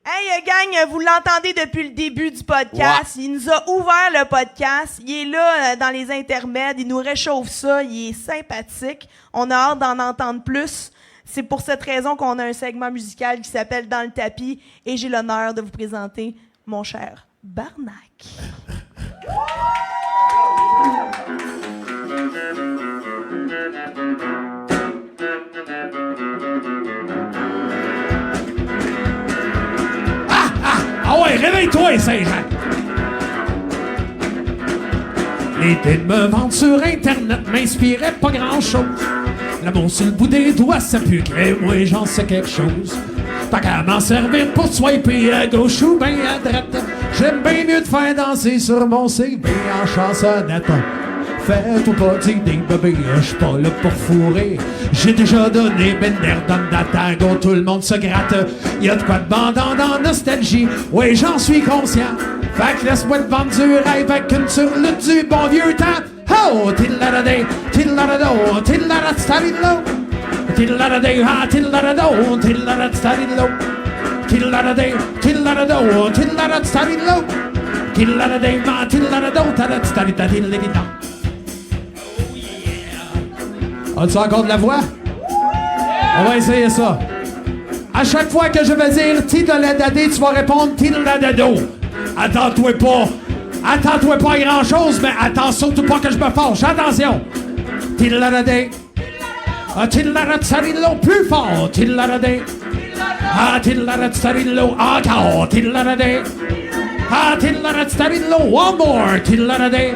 Hey, gang, vous l'entendez depuis le début du podcast. Ouais. Il nous a ouvert le podcast. Il est là dans les intermèdes. Il nous réchauffe ça. Il est sympathique. On a hâte d'en entendre plus. C'est pour cette raison qu'on a un segment musical qui s'appelle Dans le tapis. Et j'ai l'honneur de vous présenter mon cher Barnac. Ah ouais, réveille-toi, Saint-Jean! L'idée de me vendre sur Internet m'inspirait pas grand-chose. L'amour sur le bout des doigts, ça pucrait, moi j'en sais quelque chose. Tant qu'à m'en servir pour swiper à gauche ou bien à droite, j'aime bien mieux de faire danser sur mon CV en chansonnette. Faites-vous pas d'idée, bébé, j'suis pas là pour fourrer. J'ai déjà donné Bender, donne d'Atago, tout le monde se gratte. Y'a de quoi de bandant dans nostalgie, oui j'en suis conscient. Fait que laisse-moi te vendre du rêve avec une surlute du bon vieux temps. Oh, tillaradé, tillarado, tillarat starillo. Tillaradé, ha, tillarado, tillarat starillo. Tillaradé, tillarado, tillarat starillo. Tillaradé, ma, tillarado, tarat starillo. As-tu encore de la voix? On va essayer ça. À chaque fois que je vais dire Tidaladadé, tu vas répondre Tidaladado. Attends-toi pas à grand-chose, mais attends surtout pas que je me fâche. Attention! Tidaladé. Tidaladé, sarillo, plus fort. Tidaladé. Tidaladé, sarillo, encore. Tidaladé. Tidaladé, sarillo, one more. Tidaladé.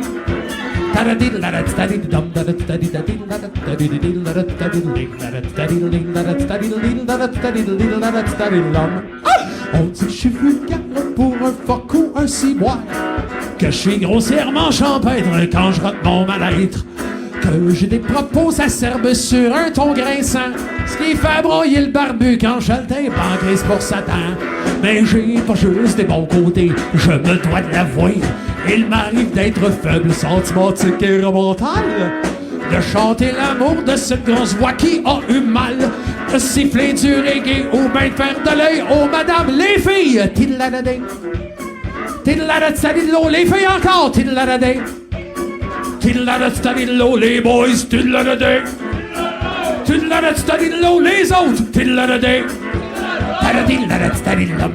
On dit que je suis vulgaire pour un phoque ou un ciboire, que je suis grossièrement champêtre quand je rate mon mal-être, que j'ai des propos acerbes sur un ton grinçant, ce qui fait broyer le barbu quand je le tape en crise pour Satan. Mais j'ai pas juste des bons côtés, je me dois de l'avouer. Il m'arrive d'être faible, sentimentique et remontal, de chanter l'amour de cette grosse voix qui a eu mal, de siffler du reggae ou bien de faire de l'œil aux madames les filles. Tillaradé, tillaradé, stadillo, les filles encore. Tillaradé, tillaradé, stadillo, les boys. Tillaradé, tillaradé, stadillo, les autres. Tillaradé, tillaradé, stadillo.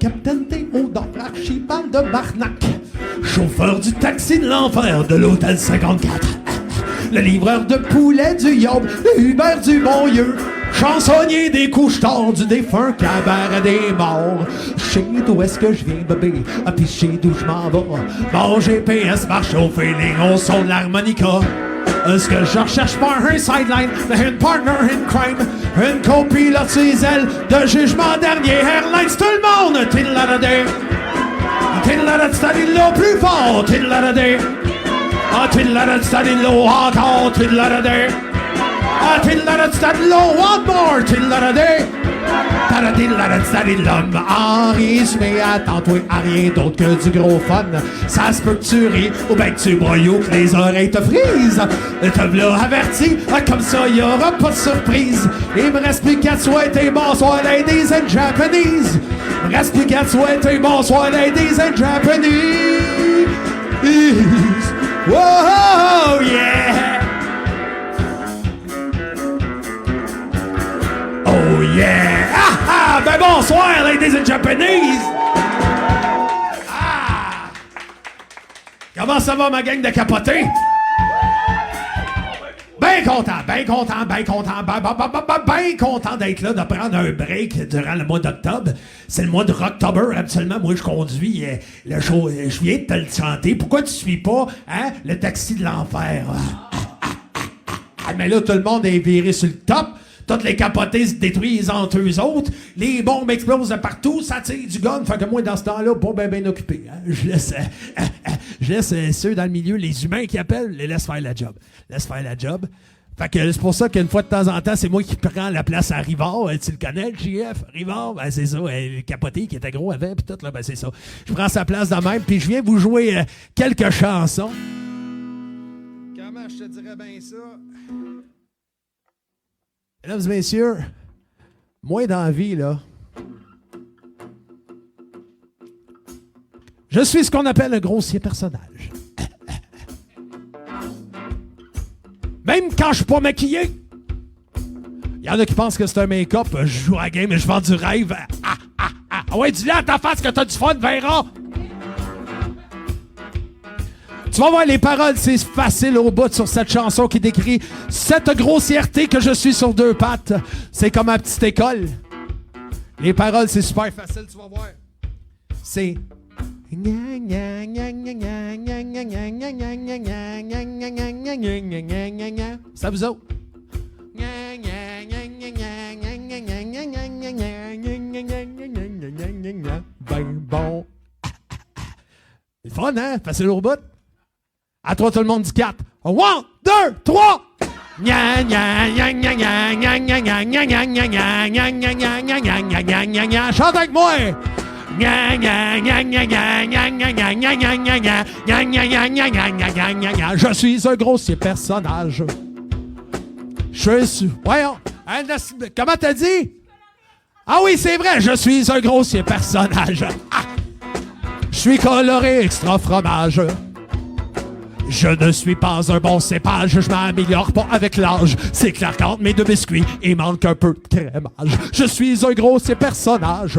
Capitaine Théodore Archibald de Barnac, chauffeur du taxi de l'enfer de l'hôtel 54, le livreur de poulet du Yob, le Uber du Bonlieu, chansonnier des couches-tard du défunt cabaret des morts. Je sais d'où est-ce que je viens, bébé, puis je sais d'où je m'en vais. Mon GPS marche au feeling, on sonne l'harmonica. Est-ce que je recherche pas un sideline, une partner in crime, une copilote sur les ailes de jugement dernier Airlines, tout le monde. Tillaradé, tillaradé, stadillo, plus fort. Tillaradé, tillaradé, stadillo, encore. Tillaradé, tillaradé, stadillo, one more. Tillaradé, tillaradé, stadillo. En résumé, attends-toi à rien d'autre que du gros fun. Ça se peut que tu ris ou bien que tu broyes ou que les oreilles te frisent. Te v'là averti, comme ça y aura pas de surprise. Il me reste plus qu'à te souhaiter bonsoir ladies and Japanese. Il me reste plus qu'à te souhaiter bonsoir ladies and Japanese. Whoa, yeah. Oh yeah. Ah ah, ben bonsoir ladies and Japanese. Ah. Comment ça va ma gang de capotés? Ben content d'être là, de prendre un break durant le mois d'octobre. C'est le mois de Rocktober, absolument. Moi, je conduis le show. Je viens de te le chanter. Pourquoi tu suis pas, hein, le taxi de l'enfer? Mais là, tout le monde est viré sur le top. Toutes les capotés se détruisent entre eux autres. Les bombes explosent de partout. Ça tire du gun. Fait que moi, dans ce temps-là, pas bien occupé. Hein? Je laisse ceux dans le milieu, les humains qui appellent, les laisse faire la job. Laisse faire la job. Fait que c'est pour ça qu'une fois de temps en temps, c'est moi qui prends la place à Rivard. Tu le connais, le JF? Rivard? Ben, c'est ça. Le capoté qui était gros avant, pis tout, là, ben, c'est ça. Je prends sa place de même, puis je viens vous jouer quelques chansons. Comment? je te dirais bien ça. Mesdames et messieurs, moi dans la vie, là, je suis ce qu'on appelle un grossier personnage. Même quand je suis pas maquillé. Il y en a qui pensent que c'est un make-up, je joue à la game et je vends du rêve. Ah ouais, dis-le à ta face que t'as du fun, Vera! Tu vas voir les paroles, c'est facile au bout sur cette chanson qui décrit cette grossièreté que je suis sur deux pattes. C'est comme ma petite école. Les paroles, c'est super facile, tu vas voir. C'est... Ça vous autres? Ben bon. C'est fun, hein? Facile au bout. À toi, tout le monde dit 4. 1, 2, 3! Chante avec moi! Je suis un grossier personnage. Je suis... Voyons. Comment t'as dit? Ah oui, c'est vrai, je suis un grossier personnage. Je suis coloré extra fromage. Je ne suis pas un bon cépage, je m'améliore pas avec l'âge. C'est clair qu'entre mes deux biscuits, il manque un peu de crémage. Je suis un grossier personnage.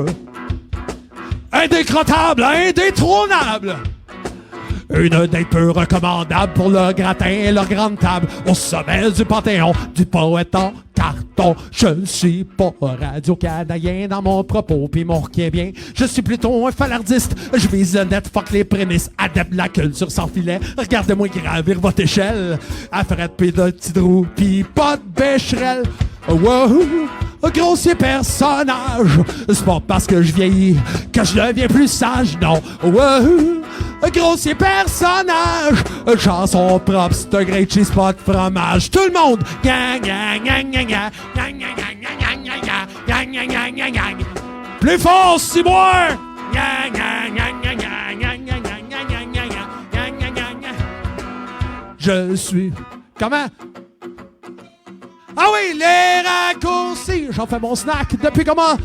Indécrottable, indétrônable. Une date peu recommandable pour le gratin et leur grande table. Au sommet du panthéon, du poète en carton. Je ne suis pas radio-canadien dans mon propos pis mon requin bien. Je suis plutôt un falardiste. Je vise le net, fuck les prémices. Adepte de la culture sans filet. Regardez-moi gravir votre échelle. Affaire pis de petits trous pis pas de bécherelle. Wow, un grossier personnage. C'est pas parce que je vieillis que je deviens plus sage, non. Wow, un grossier personnage. Chanson propre, c'est un great cheese pot fromage. Tout le monde. Plus fort, Ciboire. Je suis... Comment? Ah oui, les raccourcis! J'en fais mon snack depuis comment?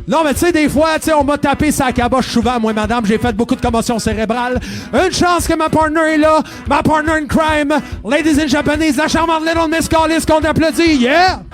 Non, mais tu sais, des fois, tu sais, on m'a tapé sa caboche souvent, moi, madame. J'ai fait beaucoup de commotion cérébrale. Une chance que ma partner est là. Ma partner in crime. Ladies and Japanese, la charmante Little Miss Callis qu'on applaudit. Yeah!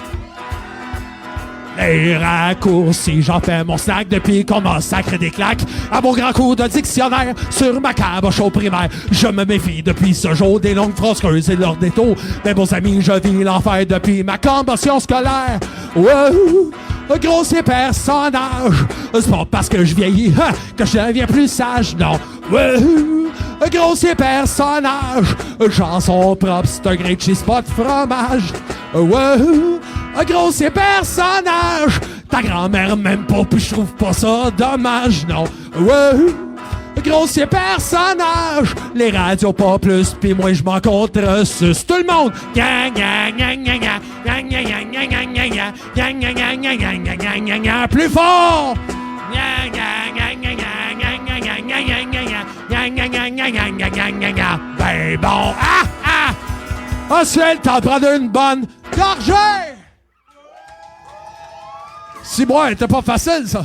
Les raccourcis, j'en fais mon snack depuis qu'on m'a sacré des claques. À mon grand coup de dictionnaire sur ma caboche au primaire. Je me méfie depuis ce jour des longues phrases creuses et leurs détours. Mes beaux amis, je vis l'enfer depuis ma commotion scolaire. Wow, un grossier personnage. C'est pas parce que je vieillis que je deviens plus sage, non. Wow, un grossier personnage. Chanson propre, c'est un great cheese pot fromage. Wow, un grossier personnage. Ta grand-mère m'aime pas, puis je trouve pas ça dommage, non. Wow, un grossier personnage. Les radios pas plus, puis moi je m'en contresuce. Tout le monde. Plus fort. Ben bon. Ah, c'est le temps de prendre une bonne gorgée! Si moi, c'était pas facile, ça.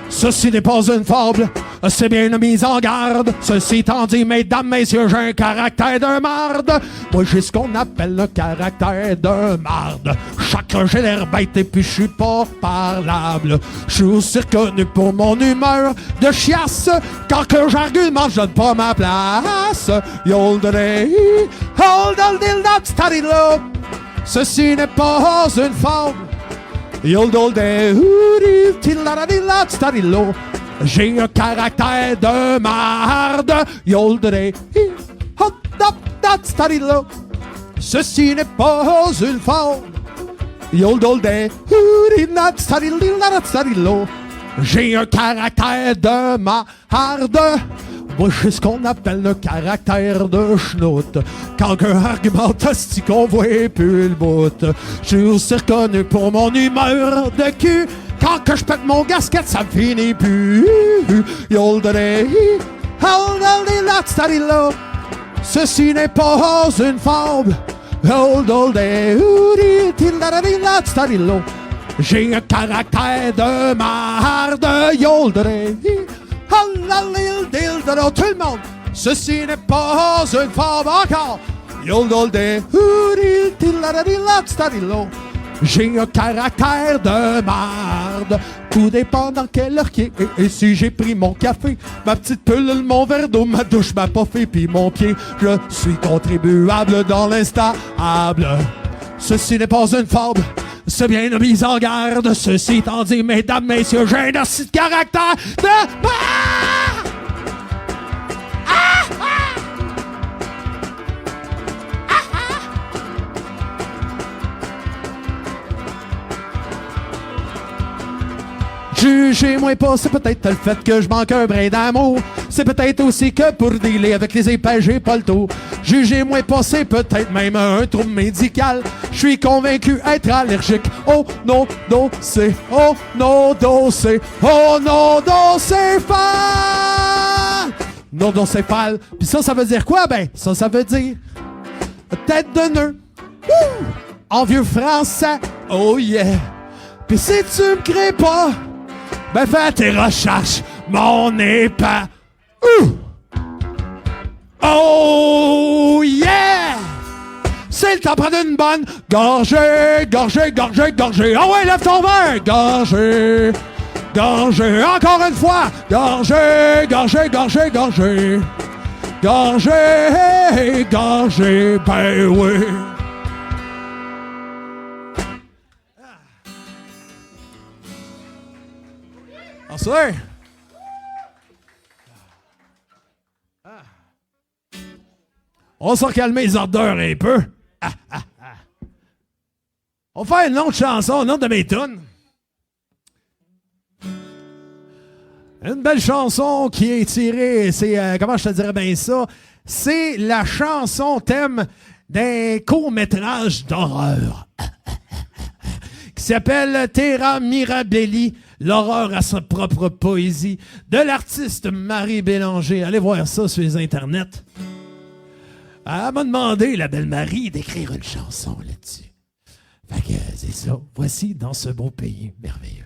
Ceci n'est pas une fable, c'est bien une mise en garde. Ceci étant dit, mesdames, messieurs, j'ai un caractère de marde. Moi, j'ai ce qu'on appelle le caractère de marde. Chacun, j'ai l'air bête et puis je suis pas parlable. Je suis aussi reconnu pour mon humeur de chiasse. Quand que j'argumente, je donne pas ma place. Ceci n'est pas une fable. J'ai un caractère de marde. Ceci n'est pas une faute. J'ai un caractère de marde. Moi, j'ai ce qu'on appelle le caractère de schnout. Quand un argument tostique, on voit plus le bout. Je suis aussi reconnu pour mon humeur de cul. Quand que je pète mon gasket, ça me finit plus. Ceci n'est pas une fable. J'ai un caractère de marde. Tout le monde, ceci n'est pas une fable encore. J'ai un caractère de marde. Tout dépend dans quelle heure qui est. Et si j'ai pris mon café, ma petite pilule, mon verre d'eau, ma douche, ma puffée, puis mon pied, je suis contribuable dans l'instable. Ceci n'est pas une fable. C'est bien une mise en garde. Ceci étant dit, mesdames, messieurs, j'ai un assez de caractère de marde. Jugez-moi pas, c'est peut-être le fait que je manque un brin d'amour. C'est peut-être aussi que pour dealer avec les épais, j'ai pas le tour. Jugez-moi pas, c'est peut-être même un trouble médical. Je suis convaincu être allergique au non-dosé, au non-dosé, au non-docéphale. Non-docéphale. Pis ça veut dire quoi? Ben, ça veut dire tête de nœud. En vieux français. Oh yeah. Pis si tu me crées pas, ben fais tes recherches, mon épais. Oh yeah! C'est le temps de prendre une bonne gorgée, gorgée, gorgée, gorgée. Ah ouais, lève ton verre! Gorgée, gorgée, encore une fois! Gorgée, gorgée, gorgée, gorgée. Gorgée, gorgée, ben oui. Bonsoir. On va se calmer les ardeurs un peu. On va faire une autre chanson, une autre de mes tunes. Une belle chanson qui est tirée, c'est, comment je te dirais bien ça, c'est la chanson thème d'un court-métrage d'horreur qui s'appelle Terra Mirabelli, l'horreur à sa propre poésie, de l'artiste Marie Bélanger. Allez voir ça sur les internets. Elle m'a demandé, la belle Marie, d'écrire une chanson là-dessus. Fait que c'est ça. Voici Dans ce beau pays merveilleux.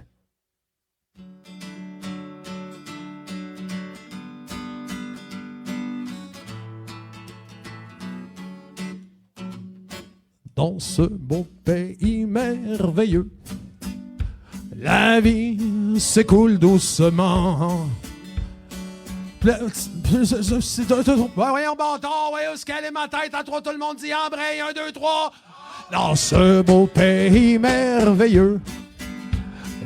Dans ce beau pays merveilleux, la vie s'écoule doucement. Voyons, bâtard, voyons ce qu'elle est ma tête. À trois, tout le monde dit embraye. 1, 2, 3. Dans ce beau pays merveilleux,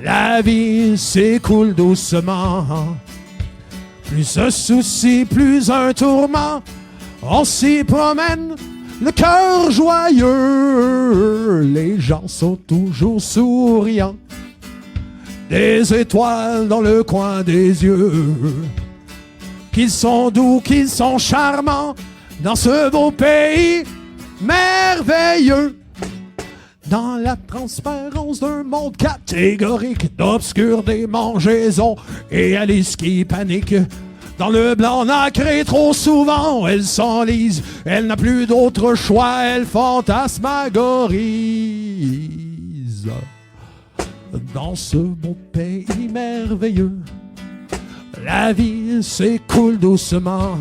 la vie s'écoule doucement. Plus un souci, plus un tourment. On s'y promène, le cœur joyeux. Les gens sont toujours souriants. Des étoiles dans le coin des yeux. Qu'ils sont doux, qu'ils sont charmants dans ce beau pays merveilleux. Dans la transparence d'un monde catégorique, d'obscures démangeaisons et Alice qui panique. Dans le blanc nacré trop souvent, elle s'enlise, elle n'a plus d'autre choix, elle fantasmagorise. Dans ce beau pays merveilleux, la vie s'écoule doucement.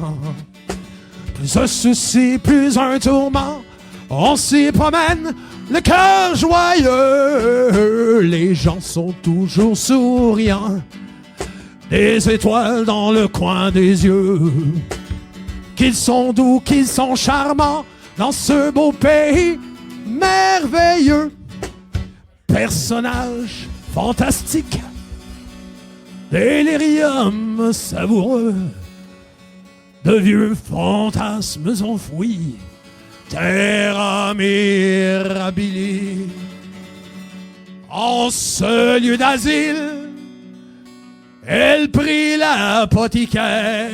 Plus un souci, plus un tourment. On s'y promène, le cœur joyeux. Les gens sont toujours souriants. Des étoiles dans le coin des yeux. Qu'ils sont doux, qu'ils sont charmants dans ce beau pays merveilleux. Personnages fantastiques. Délirium savoureux, de vieux fantasmes enfouis, terra mirabili. En ce lieu d'asile, Elle prit l'apothicaire.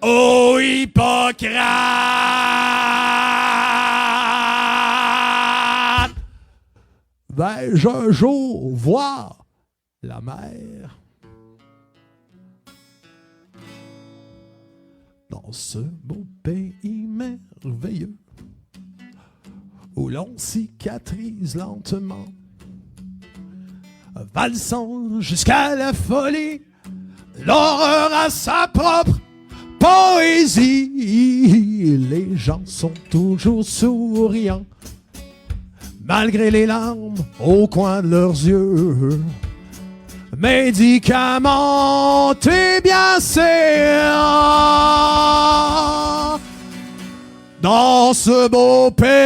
Ô Hippocrate! Vais-je un jour voir la mer? Dans ce beau pays merveilleux où l'on cicatrise lentement, valsant jusqu'à la folie, l'horreur a sa propre poésie. Les gens sont toujours souriants, malgré les larmes au coin de leurs yeux. Médicamentés bien sûr, dans ce beau pays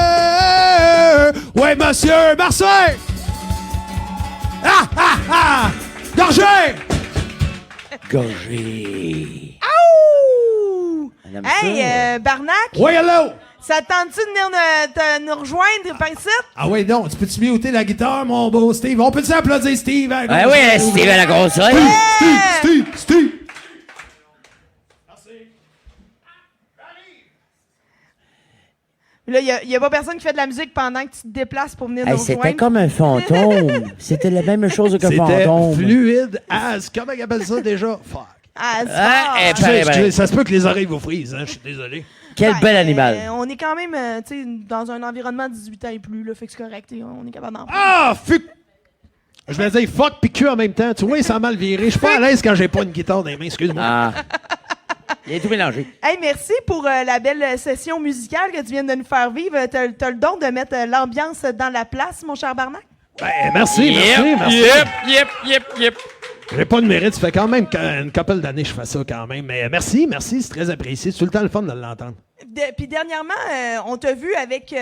merveilleux. Ouais, monsieur Marseille! Ah, ah, ah! Gorgé! Gorgé. Ouh! Elle aime Hey, Barnac, Oui, hello! ça te tente-tu de venir nous rejoindre par ici? Ah oui, non, tu peux-tu muter la guitare, mon beau Steve? On peut-tu applaudir Steve? Hein, Ah oui, Steve à la grosse oreille. Steve! Là, il n'y a pas personne qui fait de la musique pendant que tu te déplaces pour venir Hey, nous c'était rejoindre. comme un fantôme. C'était la même chose que C'était fantôme. fluide as... Comment ils appellent ça déjà? Fuck. Ah, c'est Ah, fort. eh, Excusez, pareil. ça se peut que les oreilles vous frisent, hein, je suis désolé. Quel Ben, bel animal. on est quand même tu sais, dans un environnement de 18 ans et plus, là, fait que c'est correct, et on est capable d'en parler. Ah, fuck! Je vais dire fuck pis cul en même temps. Tu vois, ça a mal viré. Je suis pas à l'aise quand j'ai pas une guitare dans les mains, excuse-moi. Ah. Il est tout mélangé. Hey, merci pour la belle session musicale que tu viens de nous faire vivre. T'as le don de mettre l'ambiance dans la place, mon cher Barnac? Ben, merci. Yep. J'ai pas de mérite, ça fait quand même une couple d'années que je fais ça quand même. Mais merci, c'est très apprécié. C'est tout le temps le fun de l'entendre. Puis dernièrement, on t'a vu avec...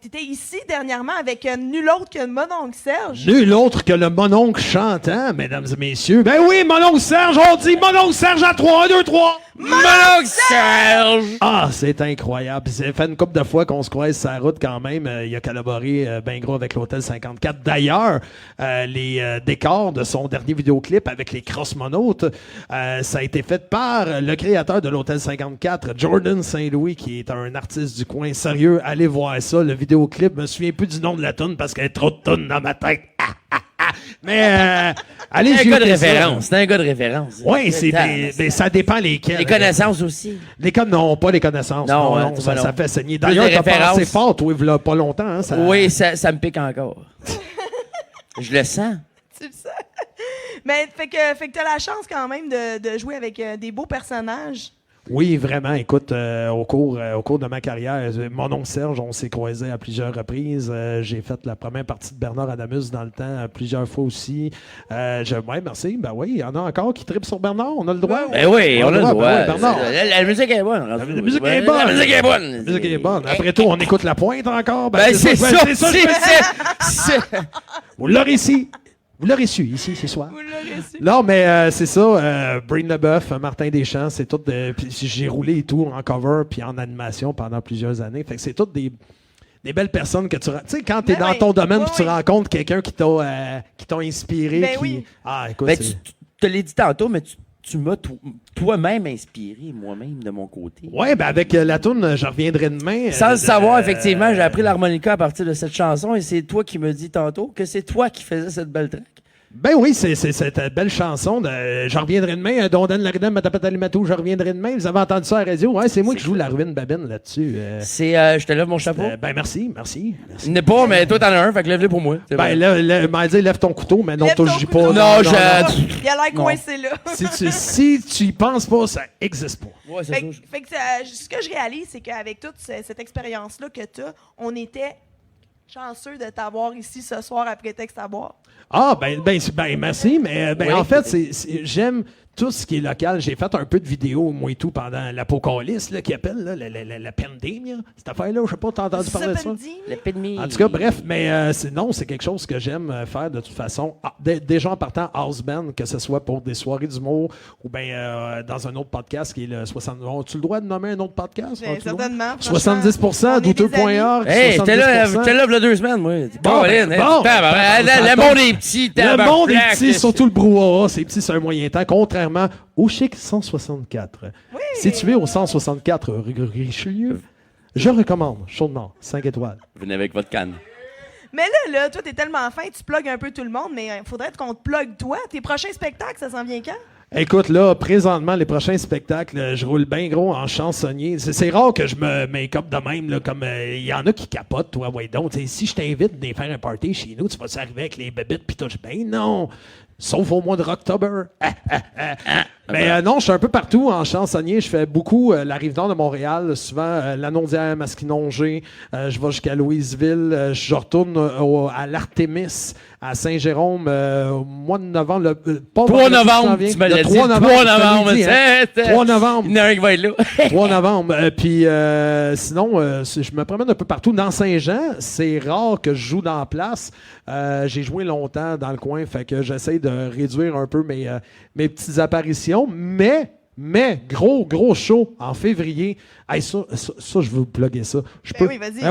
t'étais ici dernièrement avec nul autre que mon oncle Serge. Nul autre que le mononcle chantant, mesdames et messieurs. Ben oui, mononcle Serge, on dit mononcle Serge à 3, 1, 2, 3. Mononcle Serge! Ah, c'est incroyable. Ça fait une couple de fois qu'on se croise sur la route quand même. Il a collaboré ben gros avec l'Hôtel 54. D'ailleurs, les décors de son dernier vidéoclip avec les cross-monautes, ça a été fait par le créateur de l'Hôtel 54, Jordan Saint-Louis, qui est un artiste du coin. Sérieux, allez voir ça. Le vidéoclip, je me souviens plus du nom de la toune parce qu'il y a trop de tounes dans ma tête. Mais allez C'est un gars de jeter ça. référence. C'est un gars de référence. Oui, ça dépend lesquels. Les connaissances aussi. Non, pas les connaissances. Non, Non, tu ça, vois, ça non. fait saigner. Plus D'ailleurs, de t'as références. pensé fort, toi, il y a pas longtemps. Hein, ça... Oui, ça me pique encore. Je le sens. Tu le sais. Mais fait que t'as la chance quand même de jouer avec des beaux personnages. Oui, vraiment. Écoute, au cours de ma carrière, mon oncle Serge, on s'est croisés à plusieurs reprises. J'ai fait la première partie de Bernard Adamus dans le temps plusieurs fois aussi. Ouais, merci. Ben oui, il y en a encore qui trippent sur Bernard. On a le droit. Ben oui, on a le droit. Ben oui, Bernard. La musique est bonne. La musique est bonne. La musique est bonne. La musique est bonne. Après tout, on écoute la pointe encore. Ben c'est ça. C'est Vous l'aurez ici. Vous l'aurez su ici ce soir. Vous l'aurez su. Non, mais c'est ça. Breen Leboeuf, Martin Deschamps, c'est tout. Puis j'ai roulé et tout en cover puis en animation pendant plusieurs années. Fait que c'est toutes des belles personnes que tu sais, quand tu es Ben dans oui. ton domaine Oui, puis tu oui. rencontres quelqu'un qui t'a inspiré. Ben oui. Ah, écoute. Ben, c'est- tu te l'as dit tantôt, mais tu m'as toi-même inspiré, moi-même, de mon côté. Ouais, ben avec la toune, je reviendrai demain. Sans le savoir, effectivement, j'ai appris l'harmonica à partir de cette chanson et c'est toi qui me dis tantôt que c'est toi qui faisais cette belle track. Ben oui, c'est cette belle chanson de Je reviendrai demain, Dondan Laridem, Matapatalimatou, Je reviendrai demain. Vous avez entendu ça à la radio? Ouais, c'est moi qui joue la ruine babine là-dessus. Je te lève mon chapeau. Ben merci. Il n'est pas, mais toi t'en as un, fait que lève-le pour moi. C'est Ben vrai. là, m'a dit lève ton couteau, mais non, Lève ton touche couteau. pas. Non, Il a l'air Non. coincé là. Si tu y penses pas, ça existe pas. Ouais, c'est Fait, ça. fait que ce que je réalise, c'est qu'avec toute cette expérience-là que tu as, on était chanceux de t'avoir ici ce soir à Prétexte à boire. Ah, merci, mais Oui. en fait, j'aime tout ce qui est local. J'ai fait un peu de vidéos, moi et tout, pendant l'apocalypse, là, qui appelle, là, la pandémie, cette affaire-là. Je sais pas, t'as entendu parler de ça? L'épidémie. En tout cas, bref, mais c'est quelque chose que j'aime faire de toute façon. Déjà en partant house band, que ce soit pour des soirées d'humour ou bien dans un autre podcast qui est le 60. As-tu le droit de nommer un autre podcast? Ben, As-tu le droit? certainement. 70%, douteux.org. Hey, j'étais là, 70%. 2 semaines, moi. Bon, Le monde est petit. Le monde est petit, surtout le brouhaha, c'est petit, c'est un moyen temps, contrairement au Chic 164. Oui. Situé au 164 rue Richelieu, je recommande chaudement 5 étoiles. Venez avec votre canne. Mais là, toi, t'es tellement fin, tu plugues un peu tout le monde, mais il faudrait qu'on te plug toi. Tes prochains spectacles, ça s'en vient quand? Écoute, là, présentement, les prochains spectacles, je roule bien gros en chansonnier. C'est rare que je me make-up de même, là, comme il y en a qui capotent, toi, ouais, donc. Si je t'invite à faire un party chez nous, tu vas arriver avec les bébites pis tout. Ben non! Sauf au mois de octobre. Mais non, je suis un peu partout en chansonnier. Je fais beaucoup la Rive-Nord de Montréal, souvent Lanaudière, Masquinongé. Je vais jusqu'à Louisville. Je retourne à l'Artémis, à Saint-Jérôme, au mois de novembre. 3 novembre, tu me l'as dit. 3 novembre, 3 novembre. Il y en a un qui va être là. 3 novembre. Puis sinon, je me promène un peu partout. Dans Saint-Jean, c'est rare que je joue dans la place. J'ai joué longtemps dans le coin, fait que j'essaie de réduire un peu mes petites apparitions. Mais, gros show en février. Hey, ça, je veux vous plugger ça. Oui, vas-y.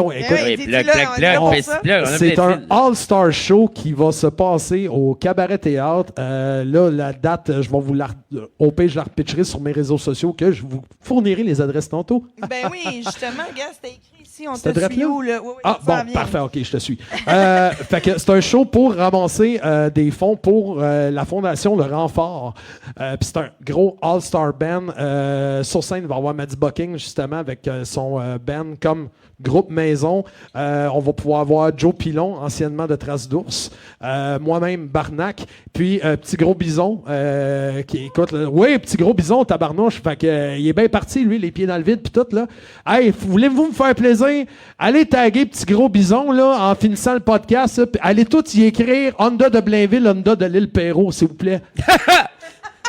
Plug. C'est un All-Star Show qui va se passer au Cabaret Théâtre. Là, la date, je vais vous au pire, je la repitcherai sur mes réseaux sociaux que je vous fournirai les adresses tantôt. Ben oui, justement, gars, c'était écrit ici. On C'était te suit où, là? Oui, ah, ça bon, s'en vient. parfait, OK, je te suis. Fait que c'est un show pour ramasser des fonds pour la fondation Le Renfort. Puis c'est un gros All-Star Band. Sur scène, il va y avoir Maddie Bucking, justement, avec son band comme groupe maison. On va pouvoir avoir Joe Pilon, anciennement de Traces d'ours. Moi-même, Barnac. Puis Petit Gros Bison, qui écoute... Oui, Petit Gros Bison, tabarnouche. Fait que il est bien parti, lui, les pieds dans le vide, puis tout, là. Hey, voulez-vous me faire plaisir? Allez taguer Petit Gros Bison, là, en finissant le podcast. Là, allez tous y écrire Honda de Blainville, Honda de l'île Perrault, s'il vous plaît.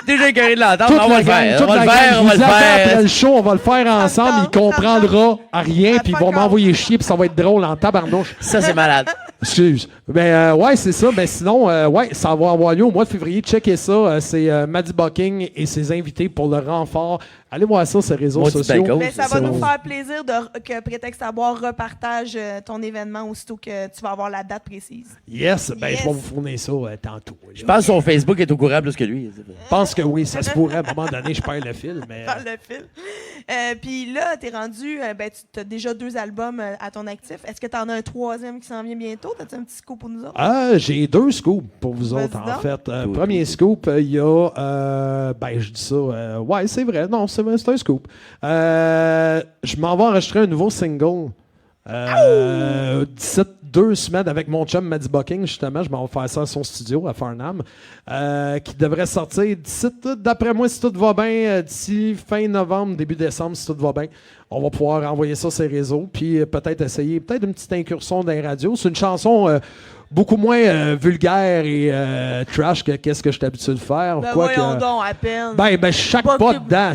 Déjà écœuré de l'entendre, on va le faire. Après le show, on va le faire ensemble. Il comprendra à rien, puis ils vont m'envoyer chier, puis ça va être drôle en tabarnouche. Ça, c'est malade. Excuse. Ben, ouais, c'est ça. Ben, sinon, ouais, ça va avoir lieu au mois de février. Checkez ça. C'est Maddie Bucking et ses invités pour le renfort. Allez voir ça sur les réseaux sociaux. Mais ça va nous faire plaisir que Prétexte à boire repartage ton événement aussitôt que tu vas avoir la date précise. Yes. Ben, je vais vous fournir ça tantôt. Là. Je pense que son Facebook est au courant plus que lui. Je pense que oui. Ça se pourrait. À un moment donné, je perds le fil. Mais, le fil. Puis là, t'es rendu... tu as déjà 2 albums à ton actif. Est-ce que tu en as un 3e qui s'en vient bientôt? T'as-tu un petit scoop pour nous autres? J'ai 2 scoops pour vous autres, en fait. Premier scoop, il y a... je dis ça... ouais, c'est vrai. Non, c'est un scoop. Je m'en vais enregistrer un nouveau single. 2 semaines avec mon chum Maddie Bucking, justement. Je m'en vais faire ça à son studio à Farnham. Qui devrait sortir d'ici, d'après moi, si tout va bien, d'ici fin novembre, début décembre, si tout va bien. On va pouvoir envoyer ça sur les réseaux, puis peut-être essayer une petite incursion dans les radios. C'est une chanson beaucoup moins vulgaire et trash que qu'est-ce que je suis habitué de faire. Ben voyons donc, à peine. Ben, chaque pas dedans,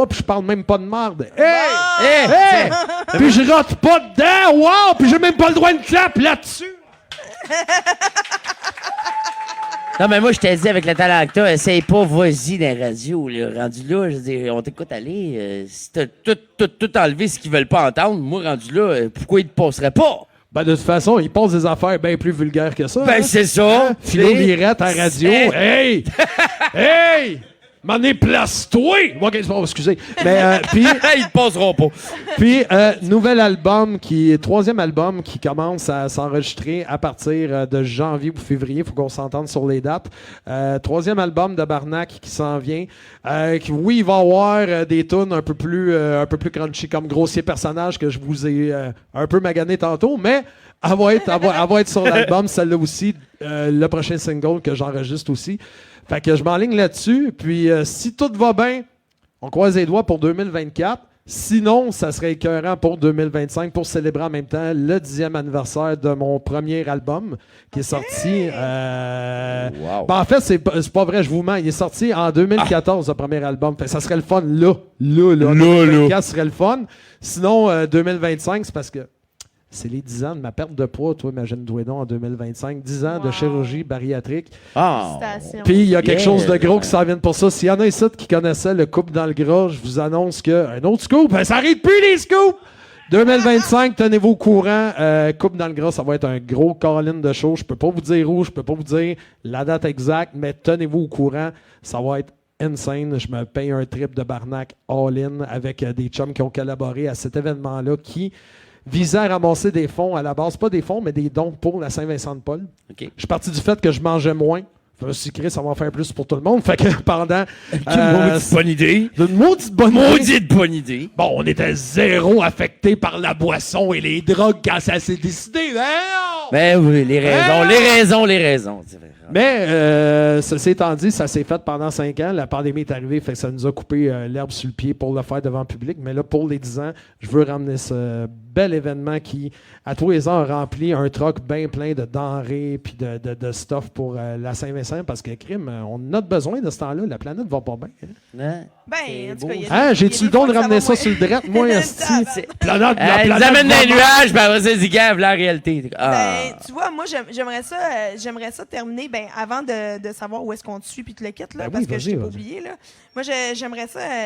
puis je parle même pas de merde. Hey! Puis je rate pas dedans, wow! Puis j'ai même pas le droit de clap là-dessus! Non, mais moi, je t'ai dit, avec le talent que t'as, essaye pas, vas-y dans les radios. Là. Rendu là, je veux dire, on t'écoute aller. Si t'as tout enlevé ce qu'ils veulent pas entendre, moi, rendu là, pourquoi ils te passeraient pas? Ben, de toute façon, ils passent des affaires bien plus vulgaires que ça. Ben, c'est ça. Philo Lirette à radio. Hey! Hey! M'en est place-toi! Ok, c'est bon, excusez. Mais, puis... Ils te passeront pas. Puis, nouvel album, 3e album qui commence à s'enregistrer à partir de janvier ou février. Il faut qu'on s'entende sur les dates. 3e album de Barnac qui s'en vient. Oui, il va y avoir des tunes un peu plus crunchy, comme Grossier Personnage, que je vous ai un peu magané tantôt, mais elle va être sur l'album, celle-là aussi, le prochain single que j'enregistre aussi. Fait que je m'enligne là-dessus. Puis, si tout va bien, on croise les doigts pour 2024. Sinon, ça serait écœurant pour 2025 pour célébrer en même temps le 10e anniversaire de mon premier album qui est sorti. Wow. En fait, c'est pas vrai, je vous mens. Il est sorti en 2014, le premier album. Fait que ça serait le fun là. 2024 serait le fun. Sinon, 2025, c'est parce que c'est les 10 ans de ma perte de poids. Toi, imagine-toi donc en 2025. 10 ans de chirurgie bariatrique. Félicitations. Puis il y a quelque chose de gros qui s'en vient pour ça. S'il y en a ici qui connaissaient le couple dans le gras, je vous annonce qu'un autre scoop, ça n'arrête plus les scoops! 2025, tenez-vous au courant. Coupe dans le gras, ça va être un gros call-in de show. Je peux pas vous dire où, je peux pas vous dire la date exacte, mais tenez-vous au courant. Ça va être insane. Je me paye un trip de Barnac all-in avec des chums qui ont collaboré à cet événement-là qui visait à ramasser des fonds à la base. Pas des fonds, mais des dons pour la Saint-Vincent-de-Paul. OK. Je suis parti du fait que je mangeais moins. Je me suis dit, ça va en faire plus pour tout le monde. Fait que pendant... Maudite bonne idée. Une maudite bonne idée. Maudite bonne idée. Bon, on était zéro affecté par la boisson et les drogues quand ça s'est décidé. Hein? Ben oui, les raisons. C'est vrai. Mais, ceci étant dit, ça s'est fait pendant 5 ans. La pandémie est arrivée, fait que ça nous a coupé l'herbe sur le pied pour le faire devant le public. Mais là, pour les 10 ans, je veux ramener ce bel événement qui, à tous les ans, a rempli un troc bien plein de denrées puis de stuff pour la Saint-Vincent parce que, crime, on a besoin de ce temps-là. La planète va pas bien. Hein? Ben, en tout cas, il y a Hein, des- j'ai-tu il y a le des don fois de que ça ramener va ça moins. sur le drette, moi, esti? La planète Ils va amènent des mal. nuages, ben vas-y, dis gaffe, la réalité. Ben, tu vois, moi, j'aimerais ça terminer avant de savoir où est-ce qu'on te suit puis te le quitte, là, Ben parce oui, que je t'ai vas-y, pas vas-y. oublié. Là. Moi,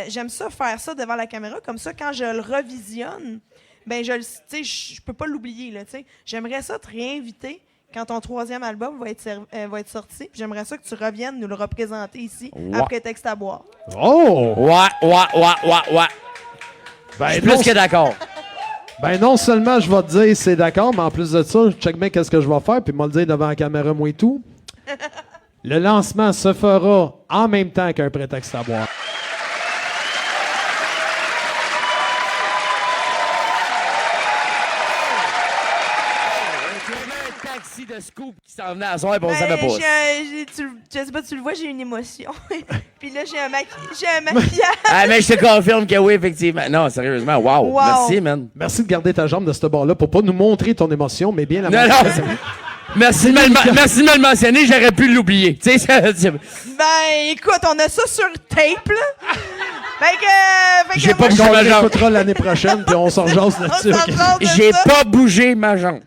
j'aime ça faire ça devant la caméra. Comme ça, quand je le revisionne, ben, je peux pas l'oublier. Là, tu sais. J'aimerais ça te réinviter quand ton 3e album va être sorti. Puis j'aimerais ça que tu reviennes nous le représenter ici, Ouais. après Texte à boire. Oh! Ouais. Ben, Je suis non, plus que d'accord. ben non seulement je vais te dire c'est d'accord, mais en plus de ça, je check bien qu'est-ce que je vais faire, puis moi le dire devant la caméra, moi et tout. Le lancement se fera en même temps qu'un prétexte à boire. Un taxi de scoop qui s'en venait à soir, puis on savait pas. Je sais pas, tu le vois, j'ai une émotion. Puis là, j'ai un maquillage. Ah, mais je te confirme que oui, effectivement. Non, sérieusement, wow. Wow. Merci, man. Merci de garder ta jambe de ce bord-là pour pas nous montrer ton émotion, mais bien la Non, montrer. merci de me le mentionner, j'aurais pu l'oublier. Tu sais, Ben, écoute, on a ça sur tape, là. Fait que J'ai moi, pas On ma jambe. l'écoutera l'année prochaine, puis on s'en jase on là-dessus. s'en ok? parle de J'ai ça. pas bougé ma jambe.